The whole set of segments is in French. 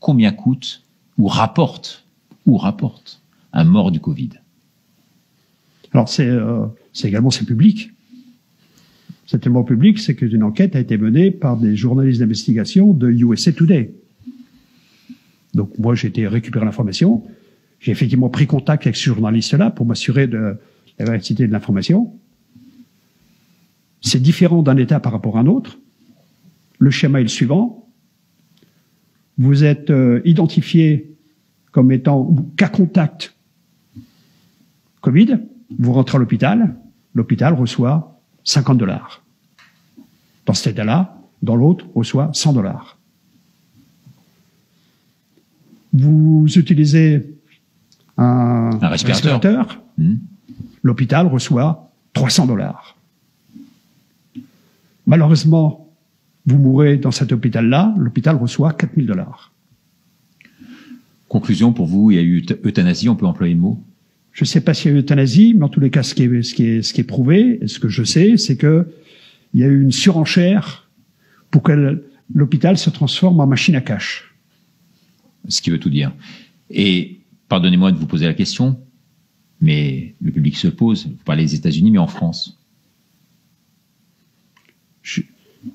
combien coûte ou rapporte un mort du Covid? Alors c'est public. C'est tellement public, c'est qu'une enquête a été menée par des journalistes d'investigation de USA Today. Donc moi j'ai été récupérer l'information, j'ai effectivement pris contact avec ce journaliste-là pour m'assurer de la véracité de l'information. C'est différent d'un État par rapport à un autre. Le schéma est le suivant. Vous êtes identifié comme étant cas contact Covid, vous rentrez à l'hôpital reçoit $50. Dans cet état-là, dans l'autre, reçoit $100. Vous utilisez un respirateur. L'hôpital reçoit $300. Malheureusement, vous mourrez dans cet hôpital-là, l'hôpital reçoit $4000. Conclusion, pour vous, il y a eu euthanasie, on peut employer le mot? Je ne sais pas s'il y a eu euthanasie, mais en tous les cas, ce qui est prouvé, et ce que je sais, c'est que il y a eu une surenchère pour que l'hôpital se transforme en machine à cash. Ce qui veut tout dire. Et pardonnez-moi de vous poser la question, mais le public se pose. Vous parlez des États-Unis, mais en France?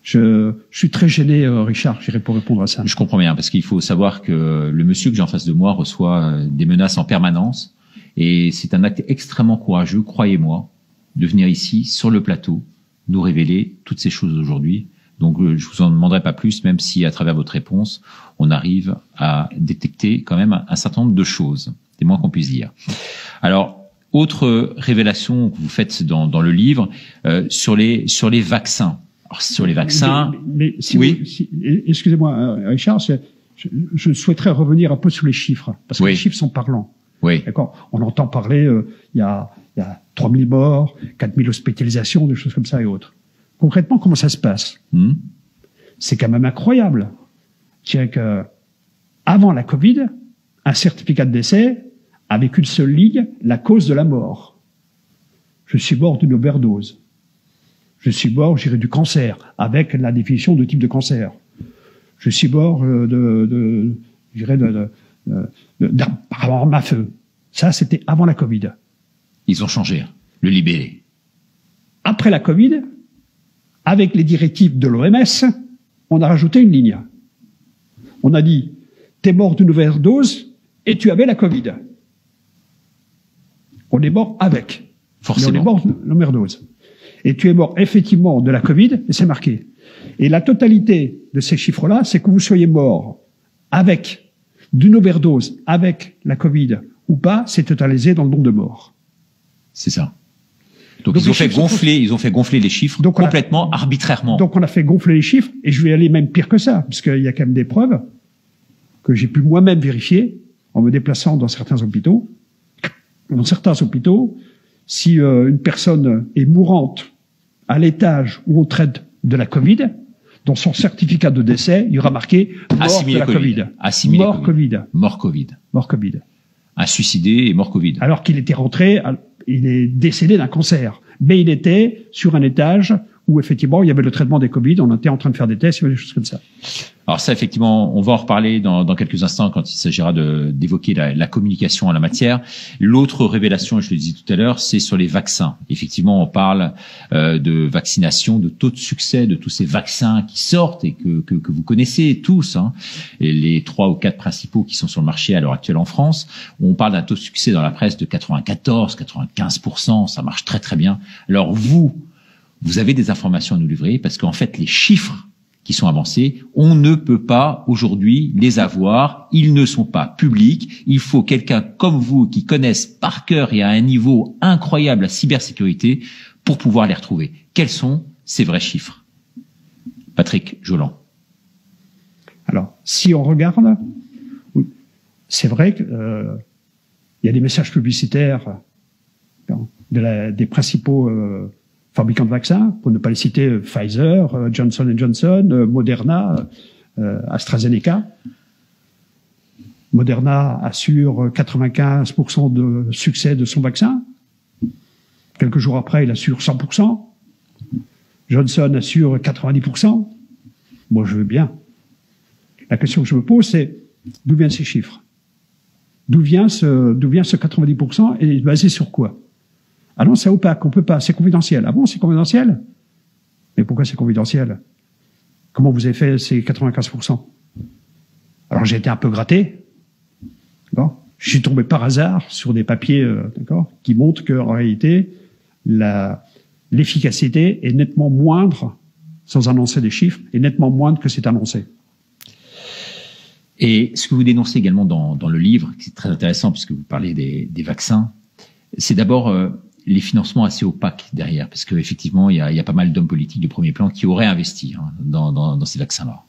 Je suis très gêné, Richard, j'irai pour répondre à ça. Je comprends bien, parce qu'il faut savoir que le monsieur que j'ai en face de moi reçoit des menaces en permanence. Et c'est un acte extrêmement courageux, croyez-moi, de venir ici, sur le plateau, nous révéler toutes ces choses aujourd'hui. Donc, je vous en demanderai pas plus, même si, à travers votre réponse, on arrive à détecter quand même un certain nombre de choses. C'est moins qu'on puisse dire. Alors, autre révélation que vous faites dans le livre, sur les vaccins. Alors, sur les vaccins... Mais si oui. Excusez-moi, Richard, je souhaiterais revenir un peu sur les chiffres, parce que les chiffres sont parlants. Oui. D'accord. On entend parler, il y a 3000 morts, 4000 hospitalisations, des choses comme ça et autres. Concrètement, comment ça se passe? C'est quand même incroyable. Je dirais que, avant la Covid, un certificat de décès, avec une seule ligne, la cause de la mort. Je suis mort d'une overdose. Je suis mort, je dirais, du cancer, avec la définition de type de cancer. Je suis mort d'un arme à feu. Ça, c'était avant la Covid. Ils ont changé, le libellé. Après la Covid, avec les directives de l'OMS, on a rajouté une ligne. On a dit, t'es mort d'une overdose et tu avais la Covid. On est mort avec. Forcément. Mais on est mort de l'overdose. Et tu es mort effectivement de la Covid, et c'est marqué. Et la totalité de ces chiffres-là, c'est que vous soyez mort avec d'une overdose, avec la Covid ou pas, c'est totalisé dans le nombre de morts. C'est ça. Donc ils ont fait gonfler les chiffres complètement arbitrairement. Donc on a fait gonfler les chiffres, et je vais aller même pire que ça, parce qu'il y a quand même des preuves que j'ai pu moi-même vérifier en me déplaçant dans certains hôpitaux. Dans certains hôpitaux, si une personne est mourante à l'étage où on traite de la Covid, dans son certificat de décès, il y aura marqué mort de la Covid. Mort Covid. Mort Covid. Mort Covid. Un suicidé et mort Covid. Alors qu'il était rentré, il est décédé d'un cancer. Mais il était sur un étage où effectivement il y avait le traitement des Covid, on était en train de faire des tests, il y avait des choses comme ça. Alors ça, effectivement, on va en reparler dans quelques instants quand il s'agira d'évoquer la communication en la matière. L'autre révélation, je le disais tout à l'heure, c'est sur les vaccins. Effectivement, on parle de vaccination, de taux de succès de tous ces vaccins qui sortent et que vous connaissez tous, hein, et les 3 ou 4 principaux qui sont sur le marché à l'heure actuelle en France. On parle d'un taux de succès dans la presse de 94-95%, ça marche très très bien. Alors vous avez des informations à nous livrer, parce qu'en fait, les chiffres qui sont avancés, on ne peut pas aujourd'hui les avoir, ils ne sont pas publics. Il faut quelqu'un comme vous qui connaisse par cœur et à un niveau incroyable la cybersécurité pour pouvoir les retrouver. Quels sont ces vrais chiffres? Patrick Joland. Alors, si on regarde, c'est vrai qu'il y a des messages publicitaires des principaux fabricants de vaccins, pour ne pas les citer, Pfizer, Johnson & Johnson, Moderna, AstraZeneca. Moderna assure 95% de succès de son vaccin. Quelques jours après, il assure 100%. Johnson assure 90%. Moi, je veux bien. La question que je me pose, c'est D'où viennent ces chiffres? D'où vient ce 90% et basé sur quoi? Ah non, c'est opaque, on peut pas, c'est confidentiel. Ah bon, c'est confidentiel? Mais pourquoi c'est confidentiel? Comment vous avez fait ces 95%? Alors j'ai été un peu gratté, d'accord? Je suis tombé par hasard sur des papiers, d'accord, qui montrent qu'en réalité, l'efficacité est nettement moindre, sans annoncer des chiffres, est nettement moindre que c'est annoncé. Et ce que vous dénoncez également dans le livre, qui est très intéressant puisque vous parlez des vaccins, c'est d'abord les financements assez opaques derrière, parce qu'effectivement, il y a pas mal d'hommes politiques de premier plan qui auraient investi dans ces vaccins-là.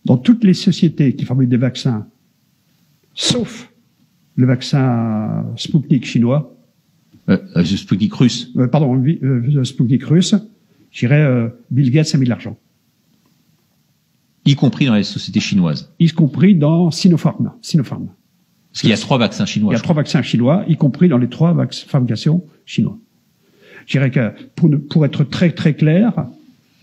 Dans toutes les sociétés qui fabriquent des vaccins, sauf le vaccin Sputnik chinois, Sputnik russe. Sputnik russe, je dirais Bill Gates a mis de l'argent. Y compris dans les sociétés chinoises. Y compris dans Sinopharm. Parce qu'il y a 3 vaccins chinois. Il y a 3 vaccins chinois, y compris dans les 3 fabrications chinoises. Je dirais que, pour être très très clair,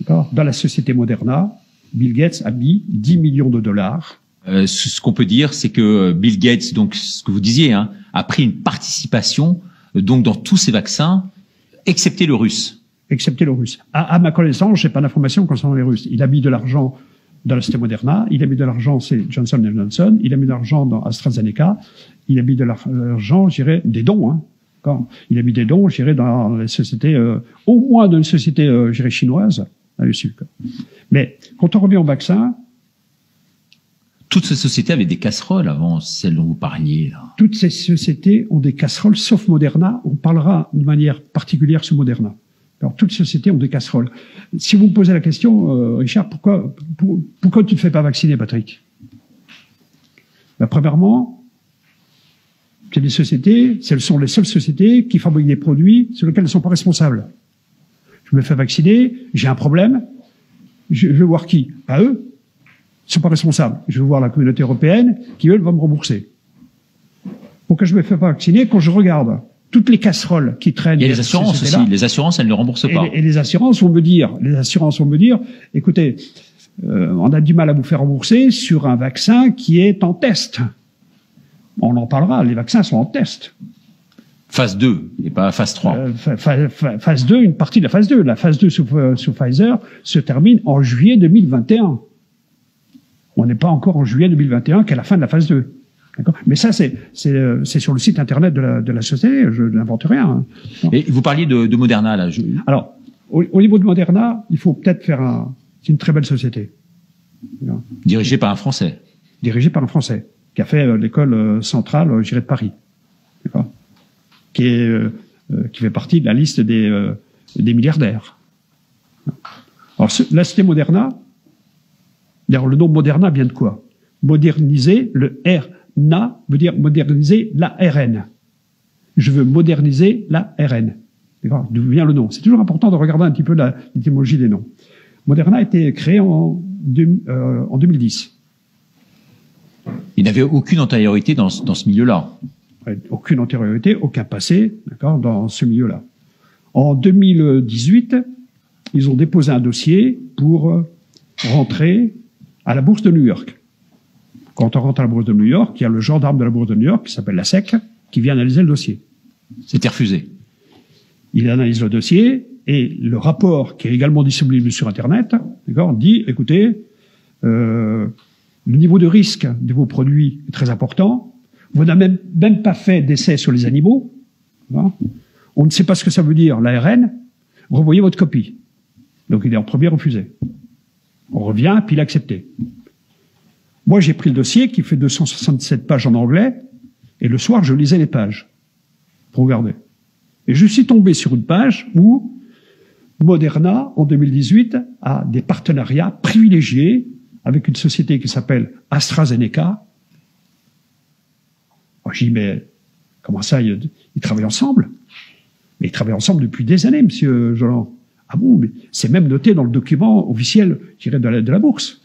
dans la société Moderna, Bill Gates a mis 10 millions de dollars. Ce qu'on peut dire, c'est que Bill Gates, donc ce que vous disiez, a pris une participation donc dans tous ces vaccins, excepté le russe. Excepté le russe. À ma connaissance, j'ai pas d'informations concernant les Russes. Il a mis de l'argent dans la société Moderna, il a mis de l'argent chez Johnson & Johnson, il a mis de l'argent dans AstraZeneca, il a mis de l'argent, je dirais, des dons, il a mis des dons, je dirais, dans les sociétés, au moins dans une société, je dirais, chinoise, là-dessus. Mais quand on revient au vaccin, toutes ces sociétés avaient des casseroles avant celles dont vous parliez, là. Toutes ces sociétés ont des casseroles, sauf Moderna. On parlera de manière particulière sur Moderna. Alors, toutes les sociétés ont des casseroles. Si vous me posez la question, Richard, pourquoi tu ne te fais pas vacciner, Patrick? Premièrement, c'est des sociétés, ce sont les seules sociétés qui fabriquent des produits sur lesquels elles ne sont pas responsables. Je me fais vacciner, j'ai un problème, je vais voir qui? Pas eux. Ils ne sont pas responsables. Je vais voir la communauté européenne qui, eux, va me rembourser. Pourquoi je me fais pas vacciner? Quand je regarde toutes les casseroles qui traînent. Il y a les assurances aussi. Les assurances, elles ne remboursent pas. Et les assurances vont me dire, écoutez, on a du mal à vous faire rembourser sur un vaccin qui est en test. On en parlera. Les vaccins sont en test. Phase 2 et pas phase 3. Phase 2, une partie de la phase 2. La phase 2 sous Pfizer se termine en juillet 2021. On n'est pas encore en juillet 2021 qu'à la fin de la phase 2. Mais ça, c'est sur le site internet de la société, je n'invente rien. Et vous parliez de Moderna, là. Alors, au niveau de Moderna, il faut peut-être faire c'est une très belle société. Dirigée par un Français. Dirigée par un Français, qui a fait l'école centrale, je dirais, de Paris. D'accord. Qui fait partie de la liste des milliardaires. Alors, la société Moderna, d'ailleurs, le nom Moderna vient de quoi? Moderniser le RNA veut dire moderniser l'ARN. Je veux moderniser l'ARN. D'accord? D'où vient le nom? C'est toujours important de regarder un petit peu l'étymologie des noms. Moderna a été créé en 2010. Il n'avait aucune antériorité dans ce milieu-là. Aucune antériorité, aucun passé, d'accord, dans ce milieu-là. En 2018, ils ont déposé un dossier pour rentrer à la bourse de New York. Quand on rentre à la bourse de New York, il y a le gendarme de la bourse de New York, qui s'appelle la SEC, qui vient analyser le dossier. C'était refusé. Il analyse le dossier, et le rapport, qui est également disponible sur Internet, d'accord, dit, écoutez, le niveau de risque de vos produits est très important, vous n'avez même pas fait d'essai sur les animaux, hein, on ne sait pas ce que ça veut dire, l'ARN, revoyez votre copie. Donc il est en premier refusé. On revient, puis il a accepté. Moi, j'ai pris le dossier qui fait 267 pages en anglais, et le soir, je lisais les pages pour regarder. Et je suis tombé sur une page où Moderna, en 2018, a des partenariats privilégiés avec une société qui s'appelle AstraZeneca. Alors, j'ai dit, mais comment ça, ils travaillent ensemble? Mais ils travaillent ensemble depuis des années, monsieur Joland. Ah bon, mais c'est même noté dans le document officiel, je dirais, de la bourse.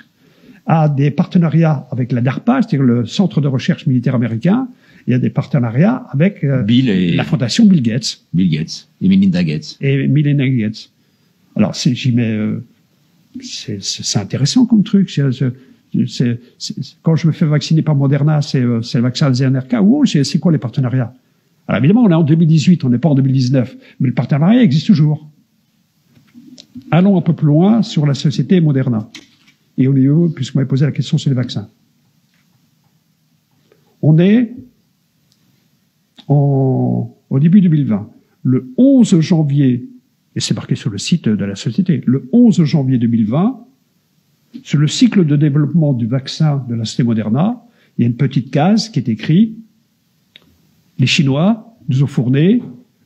A des partenariats avec la DARPA, c'est-à-dire le Centre de recherche militaire américain. Il y a des partenariats avec la fondation Bill Gates. Bill Gates et Melinda Gates. Et Melinda Gates. Alors, c'est intéressant comme truc. Quand je me fais vacciner par Moderna, c'est le vaccin AstraZeneca. C'est quoi les partenariats? Alors évidemment, on est en 2018, on n'est pas en 2019, mais le partenariat existe toujours. Allons un peu plus loin sur la société Moderna. Et au niveau, puisque vous m'avez posé la question sur les vaccins. On est au début 2020. Le 11 janvier, et c'est marqué sur le site de la société, le 11 janvier 2020, sur le cycle de développement du vaccin de la société Moderna, il y a une petite case qui est écrite « Les Chinois nous ont fourni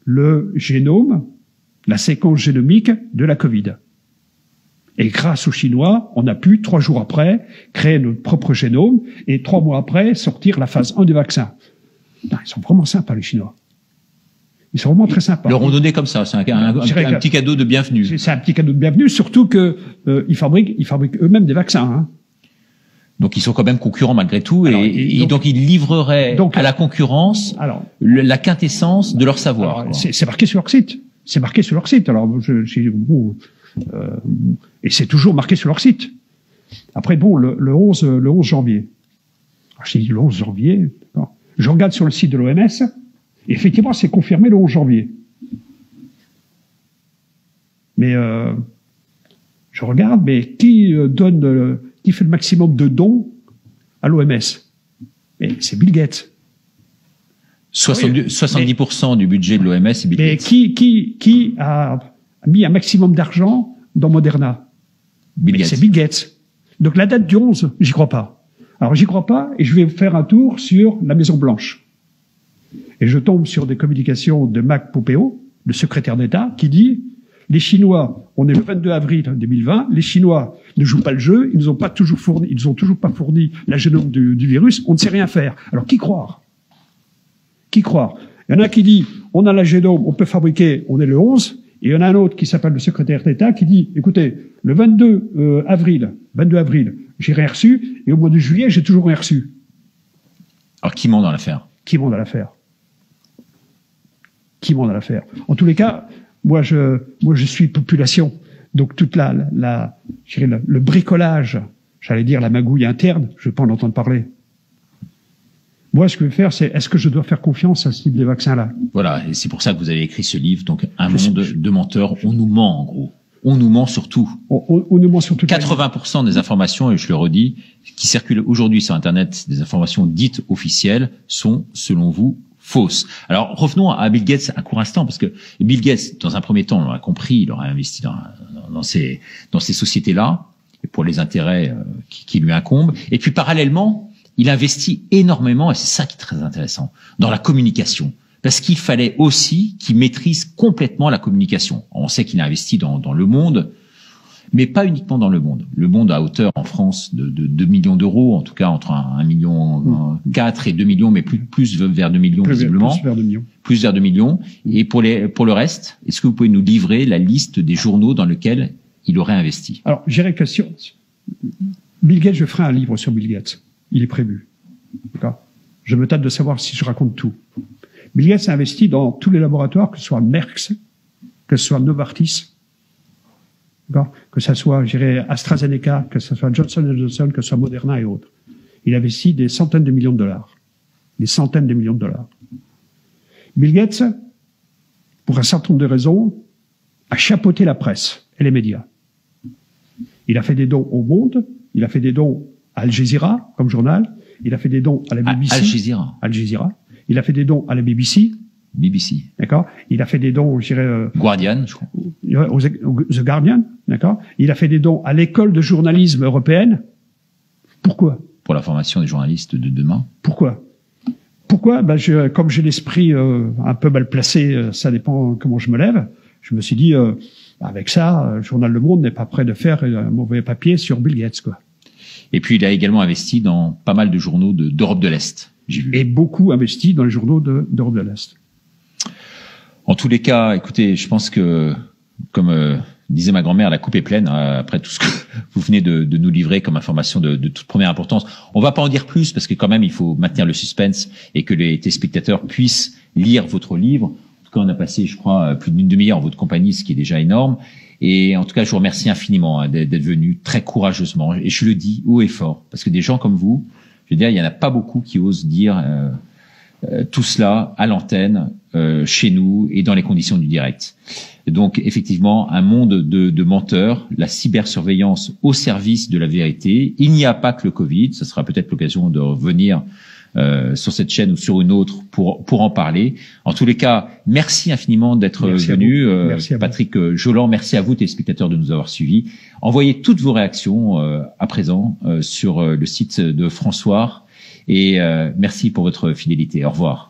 le génome, la séquence génomique de la Covid. Et grâce aux Chinois, on a pu, 3 jours après, créer notre propre génome et 3 mois après, sortir la phase 1 du vaccin. » Ils sont vraiment sympas, les Chinois. Ils sont vraiment très sympas. Ils leur ont donné comme ça, c'est un petit cadeau de bienvenue. C'est un petit cadeau de bienvenue, surtout que ils fabriquent eux-mêmes des vaccins. Hein. Donc ils sont quand même concurrents malgré tout, alors, et donc ils livreraient à la concurrence la quintessence de leur savoir. C'est marqué sur leur site. C'est marqué sur leur site. Alors et c'est toujours marqué sur leur site. Après bon, le 11 janvier. Alors, je dis le 11 janvier. Je regarde sur le site de l'OMS. Et effectivement, c'est confirmé le 11 janvier. Mais je regarde, mais qui fait le maximum de dons à l'OMS? C'est Bill Gates. 70% du budget de l'OMS est Bill Gates. Mais qui a mis un maximum d'argent dans Moderna? C'est Bill Gates. Donc la date du 11, j'y crois pas. Alors j'y crois pas, et je vais faire un tour sur la Maison Blanche. Et je tombe sur des communications de Mike Pompeo, le secrétaire d'État, qui dit « Les Chinois, on est le 22 avril 2020, les Chinois ne jouent pas le jeu, ils nous ont toujours pas fourni la génome du virus, on ne sait rien faire. » Alors qui croire? Qui croire? Il y en a qui dit « On a la génome, on peut fabriquer, on est le 11 », et il y en a un autre qui s'appelle le secrétaire d'État qui dit « Écoutez, le 22 avril, j'ai rien reçu, et au mois de juillet, j'ai toujours rien reçu. » Alors qui ment dans l'affaire? Qui ment dans l'affaire? En tous les cas, moi je suis population, donc toute le bricolage, j'allais dire la magouille interne, je ne veux pas en entendre parler. Moi, ce que je veux faire, c'est est-ce que je dois faire confiance à ce type de vaccin-là? Voilà, et c'est pour ça que vous avez écrit ce livre, donc Un monde de menteurs. On nous ment, en gros. On nous ment sur tout. On nous ment sur tout. 80% des informations, et je le redis, qui circulent aujourd'hui sur Internet, des informations dites officielles, sont, selon vous, fausses. Alors, revenons à Bill Gates un court instant, parce que Bill Gates, dans un premier temps, on l'a compris, il aurait investi dans ces sociétés-là, pour les intérêts qui lui incombent. Et puis, parallèlement, il investit énormément, et c'est ça qui est très intéressant, dans la communication. Parce qu'il fallait aussi qu'il maîtrise complètement la communication. On sait qu'il a investi dans le monde, mais pas uniquement dans le monde. Le monde à hauteur en France de 2 millions d'euros, en tout cas entre 1,4 million et 2 millions, mais plus vers 2 millions visiblement. Plus vers 2 millions. Et pour le reste, est-ce que vous pouvez nous livrer la liste des journaux dans lesquels il aurait investi? Alors, j'irai question. Bill Gates, je ferai un livre sur Bill Gates. Il est prévu. D'accord. Je me tâte de savoir si je raconte tout. Bill Gates a investi dans tous les laboratoires, que ce soit Merck, que ce soit Novartis, que ce soit, je dirais, AstraZeneca, que ce soit Johnson & Johnson, que ce soit Moderna et autres. Il investit des centaines de millions de dollars. Des centaines de millions de dollars. Bill Gates, pour un certain nombre de raisons, a chapeauté la presse et les médias. Il a fait des dons au Monde, il a fait des dons à Al Jazeera, comme journal, il a fait des dons à la BBC. Al Jazeera. Il a fait des dons à la BBC. D'accord. Il a fait des dons, je dirais, Guardian, je crois. The Guardian, d'accord. Il a fait des dons à l'école de journalisme européenne. Pourquoi? Pour la formation des journalistes de demain. Pourquoi? Comme j'ai l'esprit un peu mal placé, ça dépend comment je me lève, je me suis dit, avec ça, le journal Le Monde n'est pas prêt de faire un mauvais papier sur Bill Gates, quoi. Et puis il a également investi dans pas mal de journaux d'Europe de l'Est. Et beaucoup investi dans les journaux d'Europe de l'Est. En tous les cas, écoutez, je pense que, comme disait ma grand-mère, la coupe est pleine, après tout ce que vous venez de nous livrer comme information de toute première importance. On va pas en dire plus, parce que quand même, il faut maintenir le suspense et que les téléspectateurs puissent lire votre livre. En tout tout cas, on a passé, je crois, plus d'une demi-heure en votre compagnie, ce qui est déjà énorme. Et en tout cas, je vous remercie infiniment d'être venu très courageusement. Et je le dis haut et fort, parce que des gens comme vous, je veux dire, il y en a pas beaucoup qui osent dire tout cela à l'antenne, chez nous et dans les conditions du direct. Et donc, effectivement, un monde de menteurs, la cybersurveillance au service de la vérité. Il n'y a pas que le Covid. Ce sera peut-être l'occasion de revenir sur cette chaîne ou sur une autre pour en parler. En tous les cas, merci infiniment d'être venu. Patrick Jolan, merci à vous, téléspectateurs, de nous avoir suivis. Envoyez toutes vos réactions à présent sur le site de François. Et merci pour votre fidélité. Au revoir.